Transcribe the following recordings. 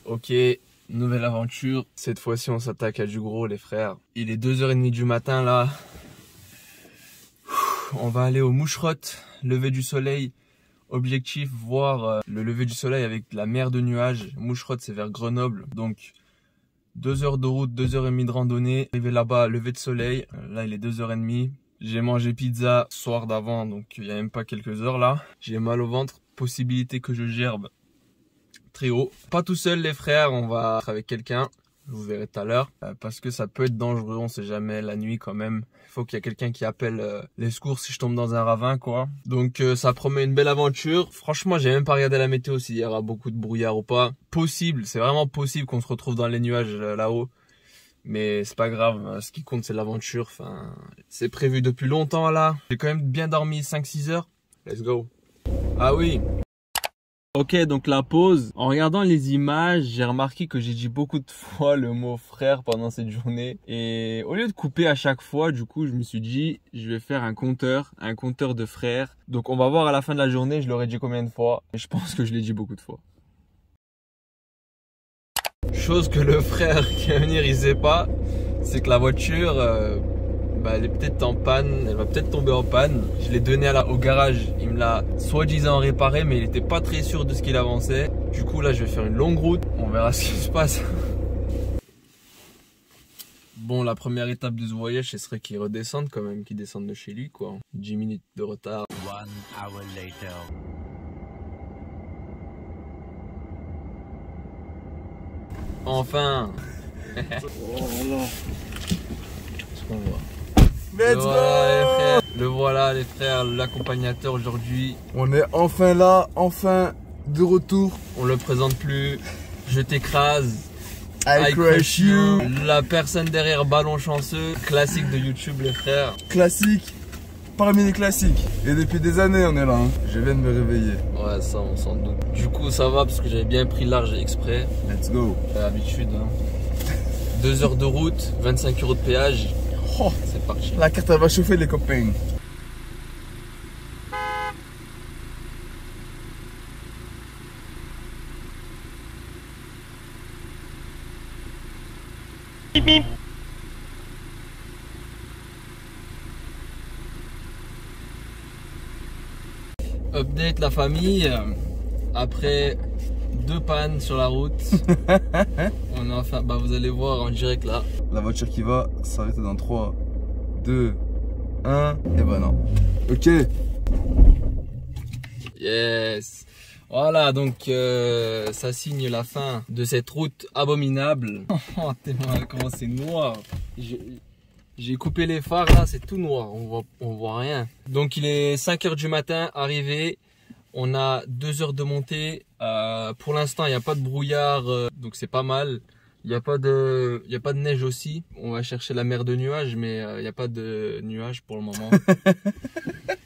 Ok, nouvelle aventure. Cette fois-ci, on s'attaque à du gros, les frères. Il est 2h30 du matin, là. On va aller au Moucherotte, lever du soleil. Objectif, voir le lever du soleil avec la mer de nuages. Moucherotte, c'est vers Grenoble. Donc, 2 heures de route, 2h30 de randonnée. Arrivé là-bas, lever de soleil. Là, il est 2h30. J'ai mangé pizza soir d'avant, donc il n'y a même pas quelques heures là. J'ai mal au ventre, possibilité que je gerbe très haut. Pas tout seul les frères, on va être avec quelqu'un, vous verrez tout à l'heure. Parce que ça peut être dangereux, on sait jamais, la nuit quand même. Il faut qu'il y ait quelqu'un qui appelle les secours si je tombe dans un ravin quoi. Donc ça promet une belle aventure. Franchement j'ai même pas regardé la météo s'il y aura beaucoup de brouillard ou pas. Possible, c'est vraiment possible qu'on se retrouve dans les nuages là-haut. Mais c'est pas grave, ce qui compte c'est l'aventure, enfin, c'est prévu depuis longtemps là. J'ai quand même bien dormi 5-6 heures. Let's go. Ah oui. Ok, donc la pause. En regardant les images, j'ai remarqué que j'ai dit beaucoup de fois le mot frère pendant cette journée. Et au lieu de couper à chaque fois, du coup, je me suis dit, je vais faire un compteur de frères. Donc on va voir à la fin de la journée, je l'aurai dit combien de fois. Et je pense que je l'ai dit beaucoup de fois. Chose que le frère qui va venir il sait pas, c'est que la voiture elle est peut-être en panne, elle va peut-être tomber en panne. Je l'ai donné au garage, il me l'a soi-disant réparé mais il était pas très sûr de ce qu'il avançait. Du coup là je vais faire une longue route, on verra ce qui se passe. Bon, la première étape de ce voyage ce serait qu'il redescende quand même, qu'il descende de chez lui quoi. 10 minutes de retard. 1 hour later. Enfin. Oh là. Ce qu'on voit. Let's go! Le voilà les frères, l'accompagnateur aujourd'hui. On est enfin là, enfin de retour. On le présente plus. Je t'écrase. I crush you. La personne derrière ballon chanceux. Classique de YouTube les frères. Classique. Parmi les classiques. Et depuis des années on est là. Hein. Je viens de me réveiller. Ouais ça on s'en doute. Du coup ça va parce que j'avais bien pris large exprès. Let's go. Habitude hein. 2 heures de route, 25 € de péage. Oh, c'est parti. La carte elle va chauffer les copains. Bip bip. Update la famille. Après 2 pannes sur la route. On a enfin, vous allez voir en direct là. La voiture qui va s'arrêter dans 3, 2, 1. Et ben non. Ok. Yes. Voilà donc ça signe la fin de cette route abominable. Oh tellement comment c'est noir. J'ai coupé les phares là, c'est tout noir, on voit rien. Donc il est 5 h du matin, arrivé. On a 2 heures de montée. Pour l'instant, il n'y a pas de brouillard, donc c'est pas mal. Il n'y a pas de neige aussi. On va chercher la mer de nuages, mais il n'y a pas de nuages pour le moment.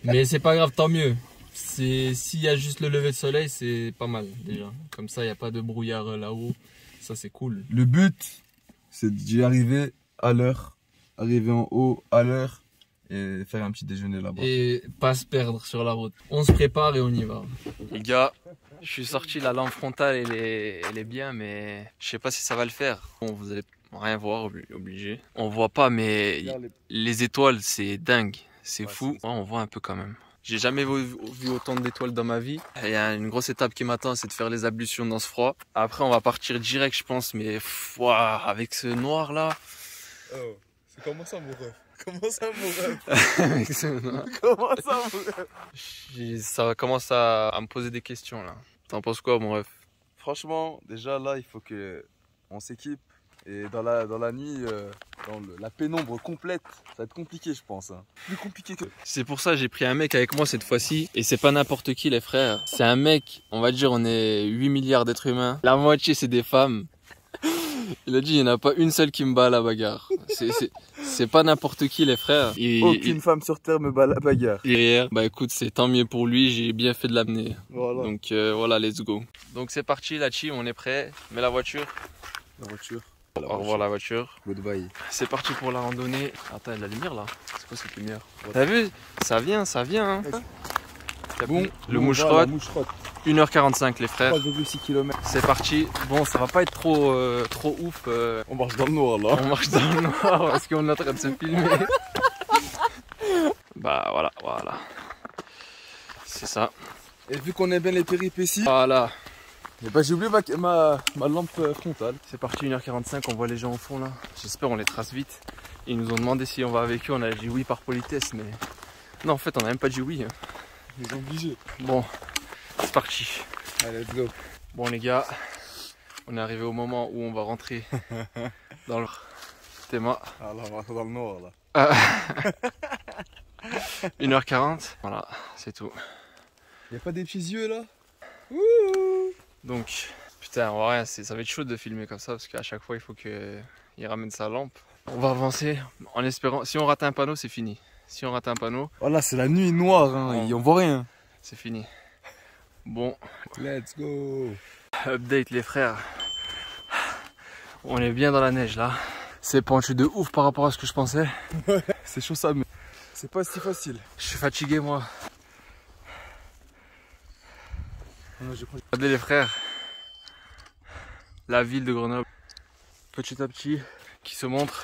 Mais c'est pas grave, tant mieux. S'il y a juste le lever de soleil, c'est pas mal déjà. Comme ça, il n'y a pas de brouillard là-haut. Ça, c'est cool. Le but, c'est d'y arriver à l'heure, arriver en haut à l'heure et faire un petit déjeuner là-bas. Et pas se perdre sur la route. On se prépare et on y va. Les gars, je suis sorti, la lampe frontale, elle est bien, mais je sais pas si ça va le faire. Bon, vous allez rien voir, obligé. On voit pas, mais les étoiles, c'est dingue. C'est fou. Ouais, on voit un peu quand même. J'ai jamais vu autant d'étoiles dans ma vie. Il y a une grosse étape qui m'attend, c'est de faire les ablutions dans ce froid. Après, on va partir direct, je pense, mais avec ce noir là. Oh, c'est comment ça, mon rêve? Comment ça, mon rêve? Avec ce noir. Comment ça, mon rêve? Ça commence à me poser des questions là. T'en penses quoi, mon rêve? Franchement, déjà là, il faut qu'on s'équipe. Et dans la nuit, dans la pénombre complète, ça va être compliqué, je pense. Hein. Plus compliqué que... C'est pour ça que j'ai pris un mec avec moi cette fois-ci. Et c'est pas n'importe qui, les frères. C'est un mec, on va dire, on est 8 milliards d'êtres humains. La moitié, c'est des femmes. Il a dit, il n'y en a pas une seule qui me bat à la bagarre. C'est pas n'importe qui, les frères. Aucune femme sur Terre me bat à la bagarre. Derrière, bah écoute, c'est tant mieux pour lui, j'ai bien fait de l'amener. Voilà. Donc voilà, let's go. Donc c'est parti, la team, on est prêt. Mets la voiture. La voiture. Au revoir la voiture. Goodbye. C'est parti pour la randonnée. Attends, il y a de la lumière là. C'est quoi cette lumière? T'as vu? Ça vient, hein. Bon, le Moucherotte. 1h45 les frères. 3,6 km. C'est parti. Bon, ça va pas être trop ouf. On marche dans le noir là. On marche dans le noir parce qu'on est en train de se filmer. Bah voilà. C'est ça. Et vu qu'on aime bien les péripéties, Voilà. et bah, j'ai oublié ma lampe frontale. C'est parti 1h45, on voit les gens au fond là. J'espère on les trace vite. Ils nous ont demandé si on va avec eux, on a dit oui par politesse, mais non, en fait on a même pas dit oui. Ils sont obligés. Bon, c'est parti. Allez, let's go. Bon les gars, on est arrivé au moment où on va rentrer dans le thème. Ah là, on va rentrer dans le noir là. 1h40, voilà, c'est tout. Y'a pas des petits yeux là? Donc, putain, en vrai, ça va être chaud de filmer comme ça parce qu'à chaque fois il faut qu'il ramène sa lampe. On va avancer en espérant, si on rate un panneau, c'est fini. Si on rate un panneau, Voilà, c'est la nuit noire, hein, Bon. et on voit rien. c'est fini. Bon, Let's go. update les frères. On est bien dans la neige là. C'est penchu de ouf par rapport à ce que je pensais. C'est chaud ça, mais c'est pas si facile. Je suis fatigué moi. Regardez les frères. La ville de Grenoble. Petit à petit, qui se montre.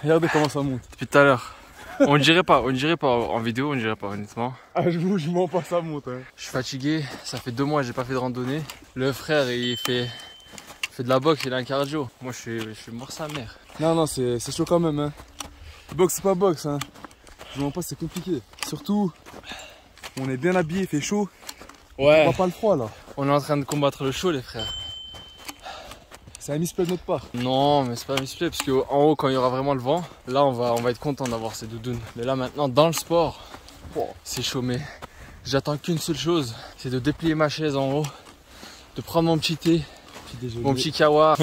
Regardez comment ça monte. Depuis tout à l'heure. On dirait pas en vidéo, on dirait pas honnêtement. Ah, je mens pas, ça monte. Hein. Je suis fatigué, ça fait 2 mois que j'ai pas fait de randonnée. Le frère il fait de la boxe, il a un cardio. Moi je suis mort sa mère. Non, c'est chaud quand même. Hein. Boxe, c'est pas boxe. Hein. Je mens pas, c'est compliqué. Surtout, on est bien habillé, il fait chaud. Ouais. On voit pas le froid là. On est en train de combattre le chaud les frères. C'est un misplay de notre part. Non mais c'est pas un misplay parce qu'en haut quand il y aura vraiment le vent, là on va être content d'avoir ces doudounes. Mais là maintenant dans le sport, c'est chaud mais j'attends qu'une seule chose, c'est de déplier ma chaise en haut, de prendre mon petit thé, mon petit kawa,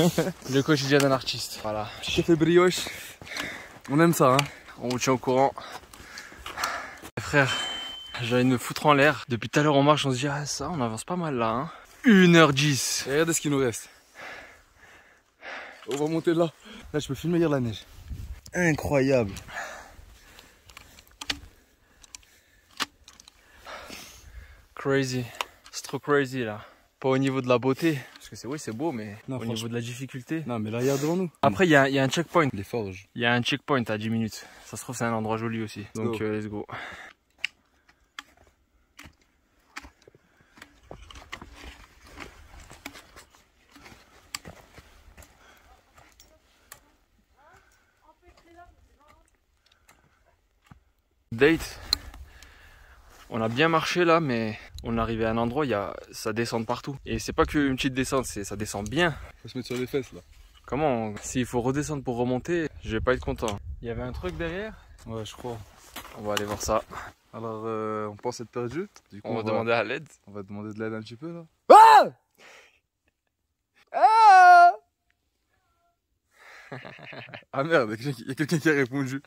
le quotidien d'un artiste. Voilà. Petit café brioche. On aime ça, hein. On vous tient au courant. Frère, j'ai envie de me foutre en l'air. Depuis tout à l'heure on marche, on se dit ah ça on avance pas mal là hein. 1h10. Et regardez ce qu'il nous reste. On va monter là. Là je peux filmer hier la neige. Incroyable. Crazy. C'est trop crazy là. Pas au niveau de la beauté, parce que c'est beau, mais Non, au niveau de la difficulté. Non mais là regarde devant nous. Après il y a un checkpoint. Les forges. Il y a un checkpoint à 10 minutes. Ça se trouve c'est un endroit joli aussi. Donc let's go. Date. On a bien marché là, mais on est arrivé à un endroit, ça descend de partout. Et c'est pas qu'une petite descente, ça descend bien. Faut se mettre sur les fesses là. Comment s'il faut redescendre pour remonter, je vais pas être content. Il y avait un truc derrière. Ouais, je crois. On va aller voir ça. Alors, on pense être perdu. Du coup, On va demander à l'aide. On va demander de l'aide un petit peu là. Ah merde, il y a quelqu'un qui a répondu.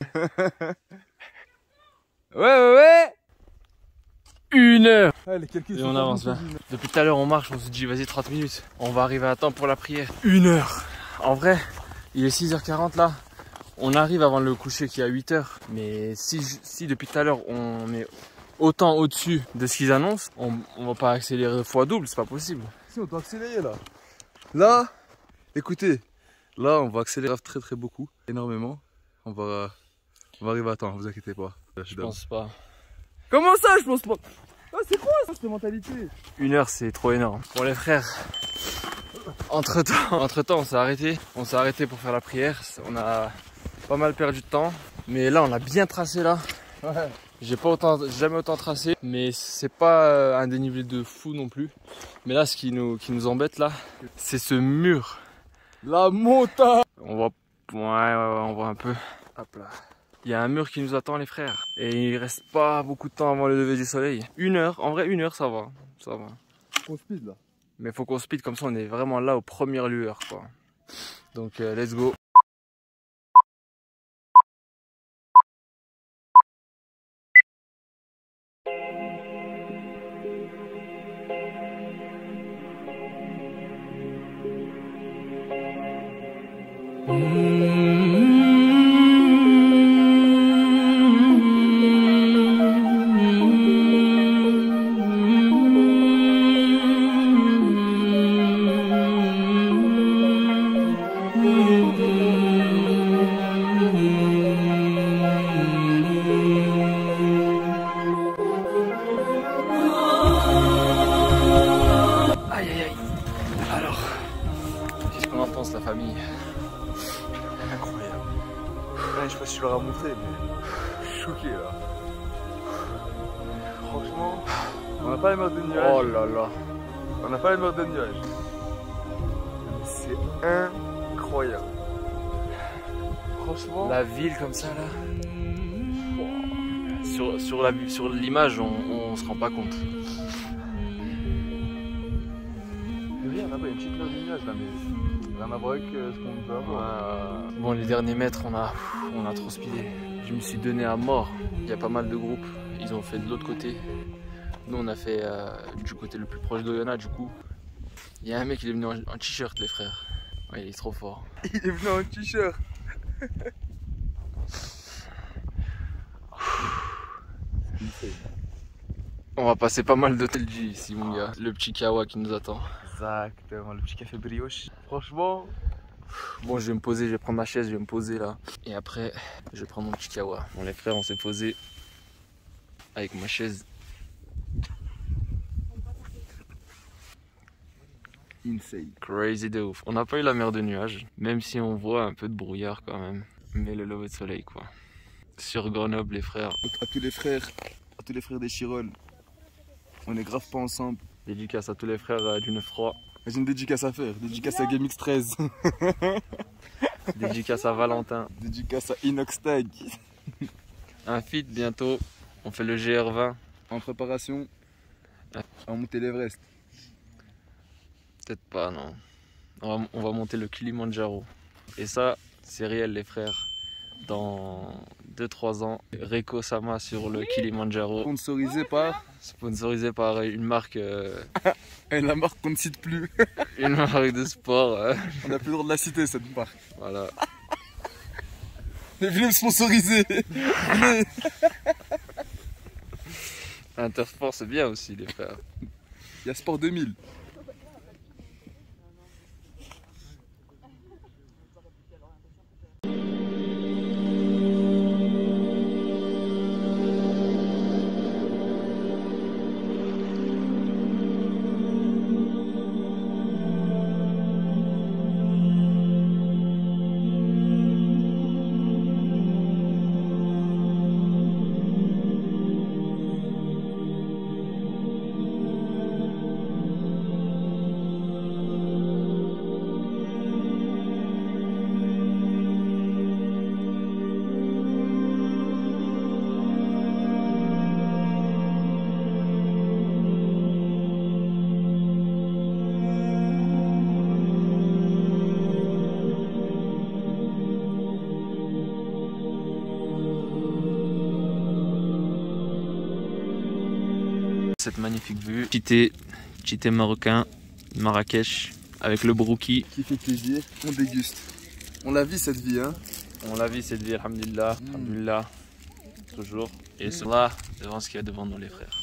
Ouais. 1 heure. Allez, quelqu'un Et on avance bien. Depuis tout à l'heure on marche, on se dit vas-y 30 minutes. On va arriver à temps pour la prière. 1 heure. En vrai, il est 6h40 là. On arrive avant le coucher qui est à 8h. Mais si depuis tout à l'heure on est autant au-dessus de ce qu'ils annoncent, on va pas accélérer fois double, c'est pas possible. Si, on doit accélérer là. Là, écoutez, là on va accélérer très beaucoup, énormément. On va arriver à temps, vous inquiétez pas. Je pense pas. Comment ça, je pense pas? Ah, c'est quoi ça, cette mentalité? 1 heure c'est trop énorme. Bon les frères, entre temps on s'est arrêté. On s'est arrêté pour faire la prière. On a pas mal perdu de temps. Mais là on a bien tracé là. Ouais. J'ai jamais autant tracé. Mais c'est pas un dénivelé de fou non plus. Mais là ce qui nous embête là, c'est ce mur. La montagne. On voit, on voit un peu. Hop là. Il y a un mur qui nous attend les frères. Et il reste pas beaucoup de temps avant le lever du soleil. 1 heure, en vrai 1 heure ça va. Ça va. On speed là. Mais faut qu'on speed comme ça on est vraiment là aux premières lueurs quoi. Donc let's go. famille. Incroyable. Ouais, je sais pas si tu leur as montré, mais je suis choqué là. Franchement, on n'a pas les mers de nuages. Oh là là. On n'a pas les mers de nuages. C'est incroyable. Franchement. La ville comme ça là. Sur l'image, on se rend pas compte. Rien là-bas, il y a une petite mer de nuages là, mais rien à voir avec ce qu'on peut avoir. Bon, les derniers mètres, on a trop speedé. Je me suis donné à mort. Il y a pas mal de groupes. Ils ont fait de l'autre côté. Nous, on a fait du côté le plus proche d'Oyonnax, du coup. Il y a un mec qui est venu en t-shirt, les frères. Ouais, il est trop fort. Il est venu en t-shirt. On va passer pas mal d'hôtel G ici, mon gars. Le petit kawa qui nous attend. Exactement, le petit café brioche. Franchement, bon, je vais me poser, je vais prendre ma chaise, je vais me poser là. Et après, je vais prendre mon petit kawa. Bon, les frères, on s'est posé avec ma chaise. insane. Crazy de ouf. On n'a pas eu la mer de nuages, même si on voit un peu de brouillard quand même. Mais le lever de soleil, quoi. Sur Grenoble, les frères. À tous les frères des Chirolles, on est grave pas ensemble. Dédicace à tous les frères du 9-3. J'ai une dédicace à faire, dédicace à GameX 13. Dédicace à Valentin. Dédicace à Inoxtag. Un feat bientôt. On fait le GR20. En préparation à monter l'Everest. Peut-être pas, non. On va monter le Kilimanjaro. Et ça, c'est réel, les frères. Dans 2-3 ans, Reiko Sama sur le Kilimanjaro. Sponsorisé par une marque. et la marque qu'on ne cite plus. Une marque de sport. On n'a plus le droit de la citer, cette marque. Voilà. Mais venez me sponsoriser. Venez. Intersport, c'est bien aussi, les frères. Il y a Sport 2000. Cette magnifique vue. Chité marocain, Marrakech, avec le brouki. Qui fait plaisir, on déguste. On la vit cette vie, hein. On la vit cette vie, alhamdulillah, alhamdulillah, toujours. Et là, devant ce qu'il y a devant nous, les frères.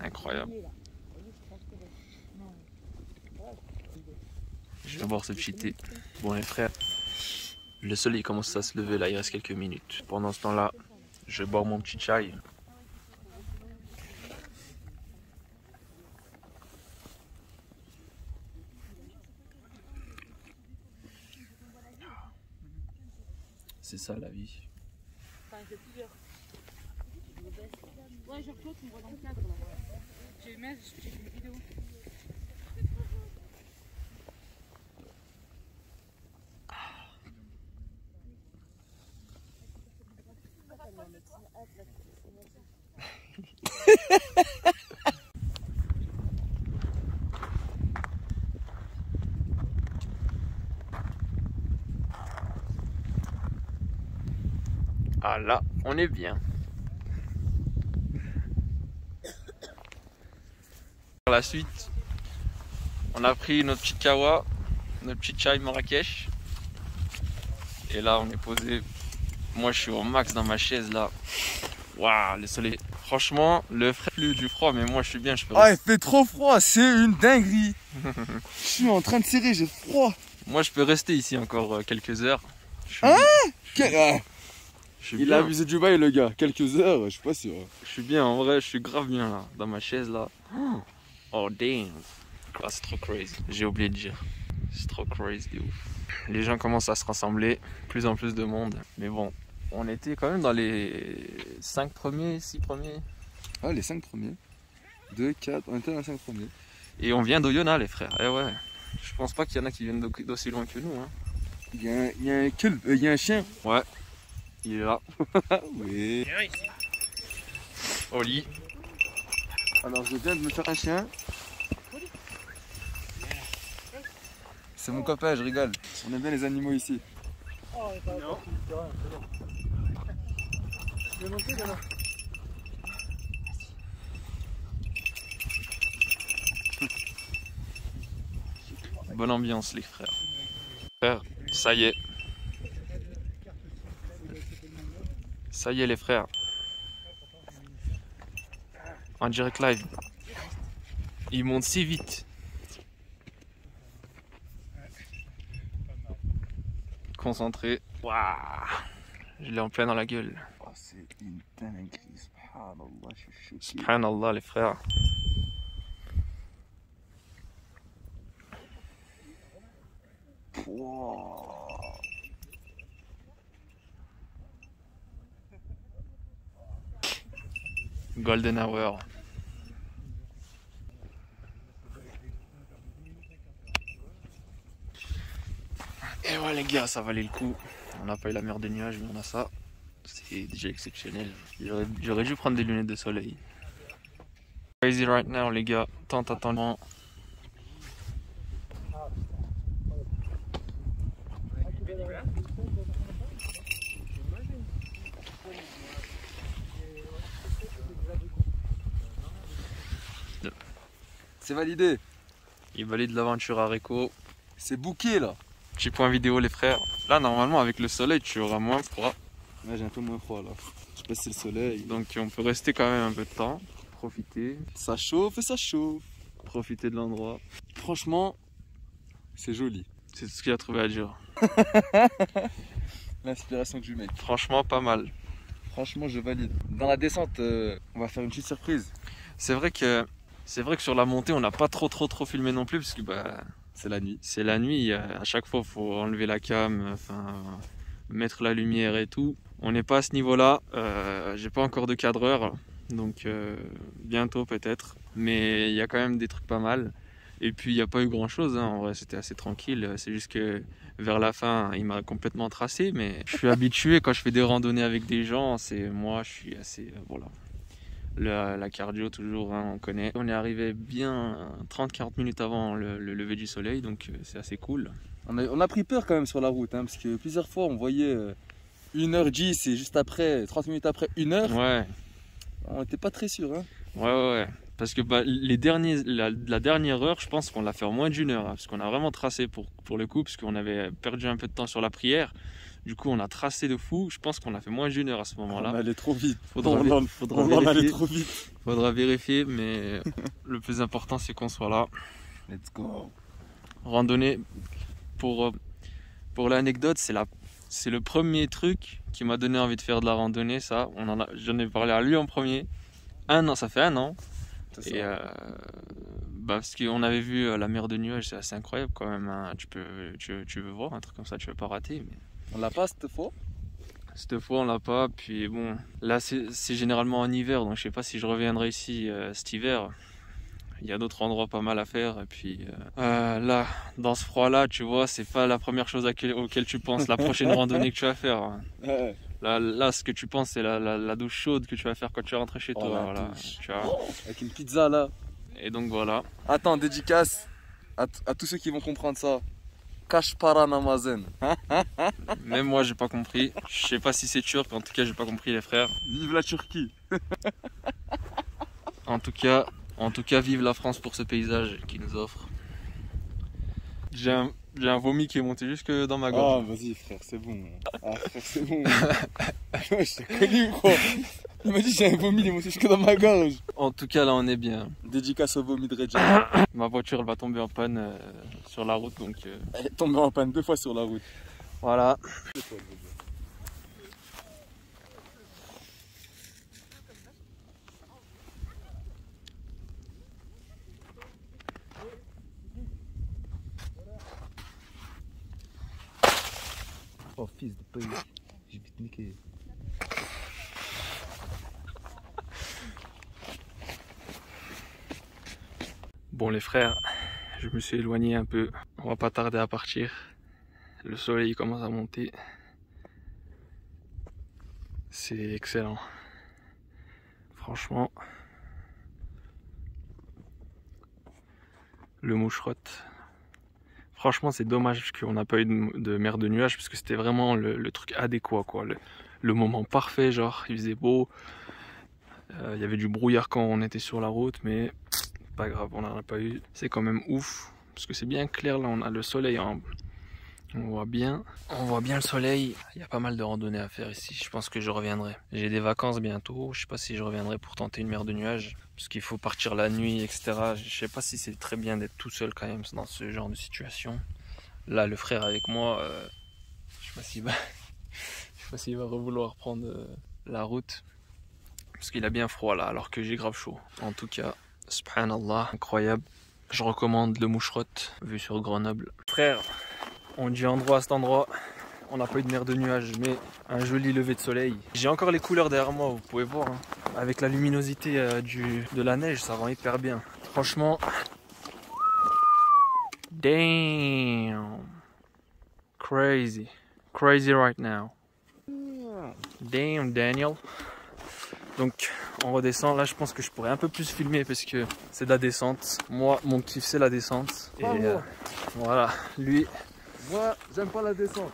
Incroyable. Je vais voir cette chité. Bon, les frères, le soleil commence à se lever là, il reste quelques minutes. Pendant ce temps-là, je vais boire mon petit chai. C'est ça la vie. Enfin, j'ai plusieurs. Ouais, genre toi, tu me vois dans le cadre là. J'ai fait une vidéo. Ah là, on est bien. Par la suite, on a pris notre petite kawa, notre petit chai Marrakech. Et là, on est posé. Moi, je suis au max dans ma chaise là. Waouh, le soleil. Franchement, le frais plus du froid, mais moi, je suis bien. Je peux Ah, il fait trop froid, c'est une dinguerie. Je suis en train de serrer, j'ai froid. Moi, je peux rester ici encore quelques heures. Il a abusé du bail, le gars. Quelques heures, je suis pas sûr. Je suis bien, en vrai, je suis grave bien là, dans ma chaise là. Oh damn, Ah, c'est trop crazy. J'ai oublié de dire. C'est trop crazy de ouf. Les gens commencent à se rassembler, plus en plus de monde. Mais bon, on était quand même dans les 5 premiers, 6 premiers. Ah, les 5 premiers. 2, 4, on était dans les 5 premiers. Et on vient d'Oyonnax, les frères. Eh ouais. Je pense pas qu'il y en a qui viennent d'aussi loin que nous. Hein. Il y a un culpe, il y a un chien. Ouais. Il est là. Oui. Au lit. Alors je viens de me faire un chien. C'est mon copain, je rigole. On aime bien les animaux ici. Bonne ambiance, les frères. Frères, ça y est. Ça y est, les frères. En direct live. Il monte si vite. Concentré. Waouh. Je l'ai en plein dans la gueule. Oh, c'est une dinguerie. Subhanallah, je suis choqué. Subhanallah, les frères. Wow. Golden Hour. Et ouais les gars, ça valait le coup. On n'a pas eu la mer des nuages, mais on a ça. C'est déjà exceptionnel. J'aurais dû prendre des lunettes de soleil. Crazy right now les gars, tant attendu. C'est validé. Il valide l'aventure à Rico. C'est booké là. Petit point vidéo les frères. Là normalement avec le soleil tu auras moins froid. Ouais, j'ai un peu moins froid là. Je sais pas si c'est le soleil. Donc on peut rester quand même un peu de temps. Profiter. Ça chauffe et ça chauffe. Profiter de l'endroit. Franchement, c'est joli. C'est tout ce qu'il a trouvé à dire. L'inspiration du mec. Franchement pas mal. Franchement, je valide. Dans la descente, on va faire une petite surprise. C'est vrai que sur la montée on n'a pas trop filmé non plus parce que C'est la nuit. c'est la nuit. À chaque fois faut enlever la cam, mettre la lumière et tout. On n'est pas à ce niveau-là. J'ai pas encore de cadreur, donc bientôt peut-être. Mais il y a quand même des trucs pas mal. Et puis il n'y a pas eu grand-chose. Hein. En vrai c'était assez tranquille. C'est juste que vers la fin il m'a complètement tracé. Mais je suis habitué quand je fais des randonnées avec des gens. Je suis assez voilà. La cardio toujours, hein, on connaît. On est arrivé bien 30-40 minutes avant le lever du soleil, donc c'est assez cool. On a pris peur quand même sur la route, hein, parce que plusieurs fois on voyait 1h10 et juste après, 30 minutes après 1h, Ouais, on n'était pas très sûr. Hein. ouais. Parce que la dernière heure, je pense qu'on l'a fait en moins d'1 heure, hein, parce qu'on a vraiment tracé pour le coup, parce qu'on avait perdu un peu de temps sur la prière. Du coup, on a tracé de fou. Je pense qu'on a fait moins d'1 heure à ce moment-là. On allait trop vite. Faudra on allait trop vite. Faudra vérifier, mais le plus important, c'est qu'on soit là. Let's go. Randonnée, pour l'anecdote, c'est le premier truc qui m'a donné envie de faire de la randonnée. Ça, j'en ai parlé à lui en premier. Ça fait 1 an. Et parce qu'on avait vu la mer de nuages, c'est assez incroyable quand même. Hein. Tu veux voir un truc comme ça, tu veux pas rater. Mais... On l'a pas cette fois. Cette fois on l'a pas, puis bon, là c'est généralement en hiver, donc je sais pas si je reviendrai ici cet hiver. Il y a d'autres endroits pas mal à faire, et puis là, dans ce froid là, tu vois, c'est pas la première chose auquel tu penses, la prochaine randonnée que tu vas faire. Hein. Ouais. Là, ce que tu penses, c'est la douche chaude que tu vas faire quand tu rentres chez toi. La voilà, douche. tu vois. Avec une pizza là. Et donc voilà. Attends, dédicace à tous ceux qui vont comprendre ça. Kashpara Namazen. Même moi j'ai pas compris. Je sais pas si c'est turc, en tout cas j'ai pas compris les frères. Vive la Turquie. En tout cas, vive la France pour ce paysage qu'il nous offre. J'ai un vomi qui est monté jusque dans ma gorge. Ah vas-y frère, c'est bon. Ah frère, c'est bon. Je t'ai connu quoi. Il m'a dit j'ai un vomi, il est monté jusque dans ma gorge. En tout cas là on est bien. Dédicace au vomi de Redja. Ma voiture elle va tomber en panne sur la route, donc Elle est tombée en panne 2 fois sur la route. voilà. Oh fils de paye, j'ai vite niqué. Bon les frères, je me suis éloigné un peu. On va pas tarder à partir. Le soleil commence à monter. C'est excellent. Franchement. Le moucherotte. Franchement c'est dommage qu'on n'a pas eu de mer de nuages parce que c'était vraiment le truc adéquat quoi. Le moment parfait, genre il faisait beau. Il y avait du brouillard quand on était sur la route mais pas grave, on n'en a pas eu. C'est quand même ouf parce que c'est bien clair là, on a le soleil, on voit bien le soleil. Il y a pas mal de randonnées à faire ici, je pense que je reviendrai. J'ai des vacances bientôt, je sais pas si je reviendrai pour tenter une mer de nuages parce qu'il faut partir la nuit etc. Je sais pas si c'est très bien d'être tout seul quand même dans ce genre de situation. Là le frère avec moi, je sais pas s'il va vouloir prendre la route parce qu'il a bien froid là alors que j'ai grave chaud. En tout cas, subhanallah, incroyable. Je recommande le moucherotte vu sur Grenoble. Frère, on dit endroit à cet endroit, on n'a pas eu de mer de nuages mais un joli lever de soleil. J'ai encore les couleurs derrière moi, vous pouvez voir hein. Avec la luminosité de la neige, ça rend hyper bien. Franchement, damn, crazy right now. Damn Daniel. Donc on redescend, là je pense que je pourrais un peu plus filmer parce que c'est de la descente. Moi mon kiff c'est la descente. Et voilà, lui... Moi j'aime pas la descente.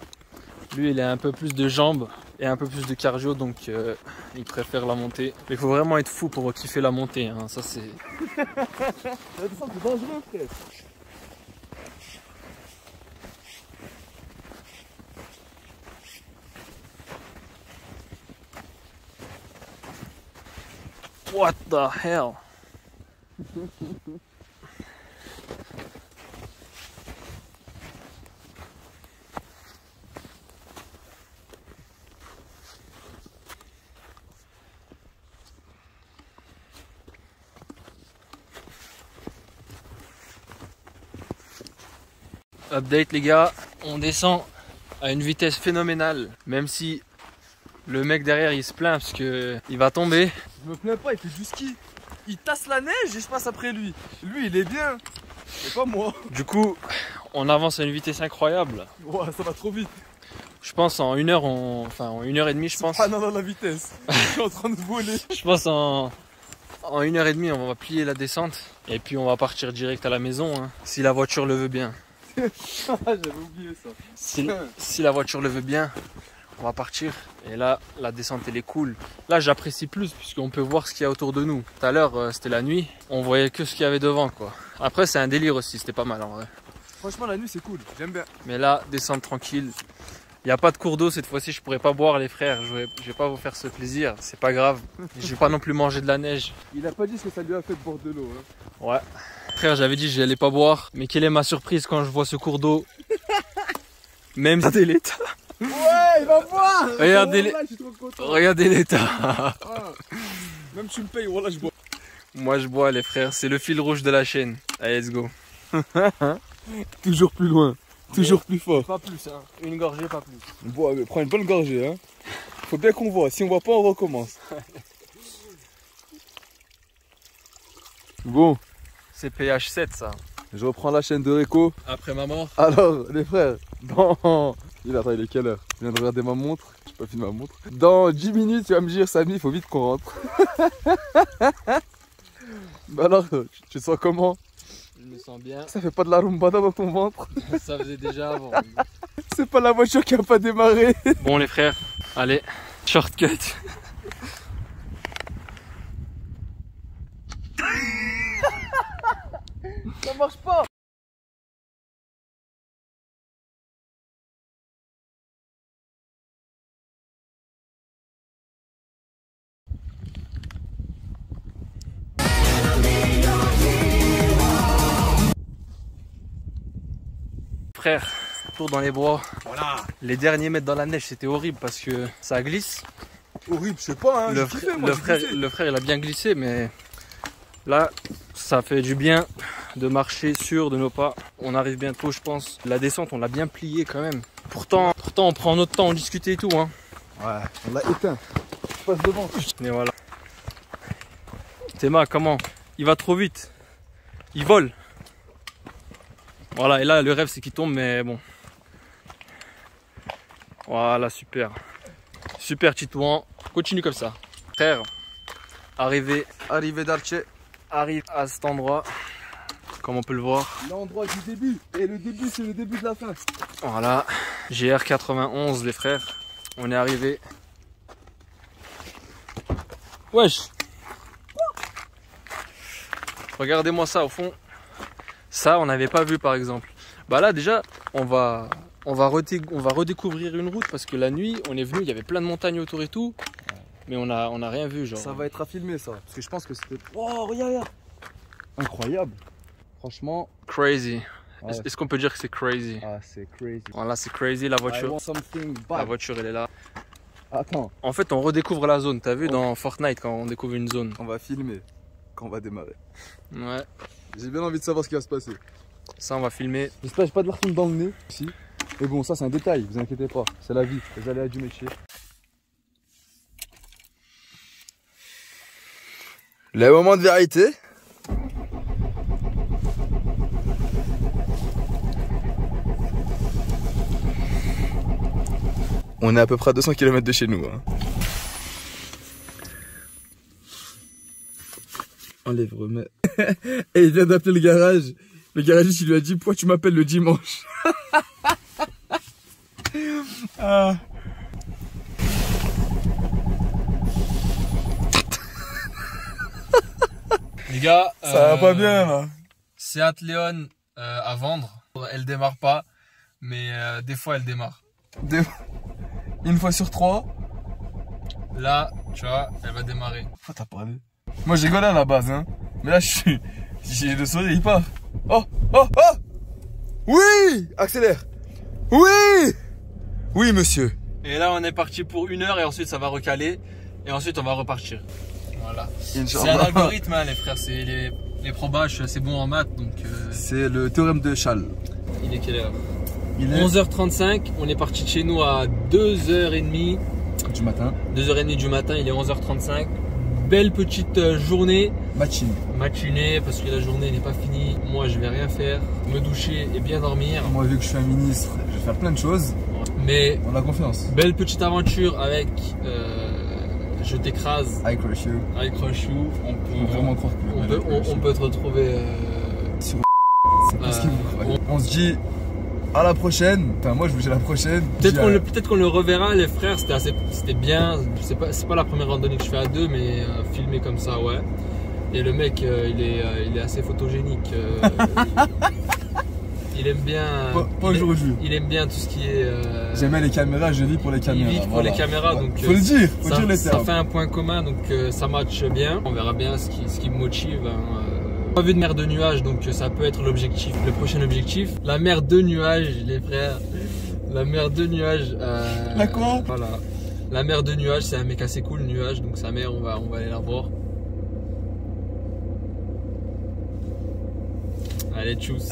Lui il a un peu plus de jambes et un peu plus de cardio donc il préfère la montée. Mais il faut vraiment être fou pour kiffer la montée, hein. Ça c'est... La descente c'est dangereux frère. What the hell? Update les gars, on descend à une vitesse phénoménale, même si le mec derrière il se plaint parce que il va tomber. Je me plains pas, il fait du ski. Il tasse la neige et je passe après lui. Lui il est bien, c'est pas moi. Du coup, on avance à une vitesse incroyable. Ouais, ça va trop vite. Je pense en 1 heure, enfin en 1h30 je pense. Ah non, la vitesse. Je suis en train de voler. Je pense en 1h30 on va plier la descente et puis on va partir direct à la maison hein, si la voiture le veut bien. J'avais oublié ça. Si la voiture le veut bien, on va partir. Et là, la descente elle est cool. Là j'apprécie plus puisqu'on peut voir ce qu'il y a autour de nous. Tout à l'heure c'était la nuit, on voyait que ce qu'il y avait devant quoi. Après c'est un délire aussi, c'était pas mal en vrai. Franchement la nuit c'est cool, j'aime bien. Mais là, descente tranquille. Il n'y a pas de cours d'eau cette fois-ci, je pourrais pas boire les frères. Je vais pas vous faire ce plaisir, c'est pas grave. Je vais pas non plus manger de la neige. Il a pas dit ce que ça lui a fait de boire de l'eau. Hein. Ouais. Frère, j'avais dit que j'allais pas boire, mais quelle est ma surprise quand je vois ce cours d'eau. Même regardez l'état. Ouais, il va boire. Regardez l'état. Ah. Même tu me payes, voilà je bois. Moi je bois les frères, c'est le fil rouge de la chaîne. Allez, let's go. Toujours plus loin, toujours plus fort. Pas plus, hein. Une gorgée, pas plus. Bois, prends une bonne gorgée. Hein. Faut bien qu'on voit, si on voit pas on recommence. Bon. C'est pH 7 ça. Je reprends la chaîne de Réco. Après ma mort. Alors les frères, attends, il est quelle heure? Je viens de regarder ma montre, j'ai pas fini ma montre. Dans 10 minutes tu vas me dire Samy, il faut vite qu'on rentre. Bah alors, tu te sens comment? Je me sens bien. Ça fait pas de la rumbada dans ton ventre? Ça faisait déjà avant. C'est pas la voiture qui a pas démarré. Bon les frères, allez, shortcut. Ça marche pas. Frère, tour dans les bois. Voilà. Les derniers mètres dans la neige c'était horrible parce que ça glisse. Horrible, je sais pas. Hein, Le frère il a bien glissé mais là ça fait du bien de marcher sûr de nos pas. On arrive bientôt je pense. La descente on l'a bien plié quand même. Pourtant, on prend notre temps, on discute et tout. Hein. Ouais, on l'a éteint. Je passe devant. Et voilà. Théma, comment? Il va trop vite. Il vole. Voilà, et là, le rêve, c'est qu'il tombe, mais bon. Voilà, super. Super, Titouan. Continue comme ça. Frère, arrivé D'Arche. arrive à cet endroit, comme on peut le voir. L'endroit du début. Et le début, c'est le début de la fin. Voilà, GR91, les frères. On est arrivé. Wesh. Regardez-moi ça au fond. Ça, on n'avait pas vu par exemple. Bah là déjà, on va redécouvrir une route parce que la nuit, on est venu, il y avait plein de montagnes autour et tout. Mais on a rien vu genre. Ça va être à filmer ça. Parce que je pense que c'était... Oh, regarde. Incroyable. Franchement. Crazy. Ouais. Est-ce qu'on peut dire que c'est crazy? Ah, c'est crazy. Voilà, c'est crazy la I voiture. want something La bad. voiture, elle est là. Attends, En fait, on redécouvre la zone. T'as vu dans Fortnite quand on découvre une zone? on va filmer quand on va démarrer. Ouais. J'ai bien envie de savoir ce qui va se passer. Ça, on va filmer. J'espère que j'ai pas de l'artune dans le nez ici. Mais bon, ça c'est un détail, vous inquiétez pas. C'est la vie, les aléas du métier. Le moment de vérité. On est à peu près à 200 km de chez nous. Hein. Enlève, remets. Et il vient d'appeler le garage. Le garagiste, il lui a dit, pourquoi tu m'appelles le dimanche? Ah. Les gars, Ça va pas bien là. Seat Leon à vendre. Elle démarre pas, mais des fois elle démarre. Une fois sur 3. Là, tu vois, elle va démarrer. Pourquoi t'as parlé? Moi j'ai rigolé à la base, hein. Mais là, j'ai le sourire, il part. Oh, oh, oh! Oui! Accélère! Oui! Oui, monsieur. Et là, on est parti pour 1 heure et ensuite ça va recaler. Et ensuite, on va repartir. Voilà. C'est un algorithme, hein, les frères. C'est les probas, je suis assez bon en maths. Donc, C'est le théorème de Chasles. il est quelle heure? Il est 11h35. On est parti de chez nous à 2h30. du matin. 2h30 du matin, il est 11h35. Belle petite journée. Matinée, parce que la journée n'est pas finie. Moi, je vais rien faire. Me doucher et bien dormir. Moi, vu que je suis un ministre, je vais faire plein de choses. Mais On a confiance. belle petite aventure avec Je t'écrase, I crush you. I crush you. On peut vraiment croire que On peut te retrouver. C'est parce qu'il vous croit. On se dit à la prochaine. Enfin, moi, je vous dis à la prochaine. Peut-être qu'on le reverra, les frères. C'était bien. C'est pas la première randonnée que je fais à deux, mais filmé comme ça, ouais. Et le mec, il est assez photogénique. Il aime bien. Pas aujourd'hui. Il aime bien tout ce qui est. J'aime les caméras, je vis pour les caméras. Il vit pour les caméras, donc. Faut le dire, faut dire les ça termes. fait un point commun, donc ça match bien. On verra bien ce qui me motive. Pas vu de mer de nuages, donc ça peut être l'objectif, le prochain objectif. La mer de nuages, les frères. La mer de nuages. La quoi? Voilà. La mer de nuages, c'est un mec assez cool, nuage, donc sa mère, on va aller la voir. Allez, tchuss.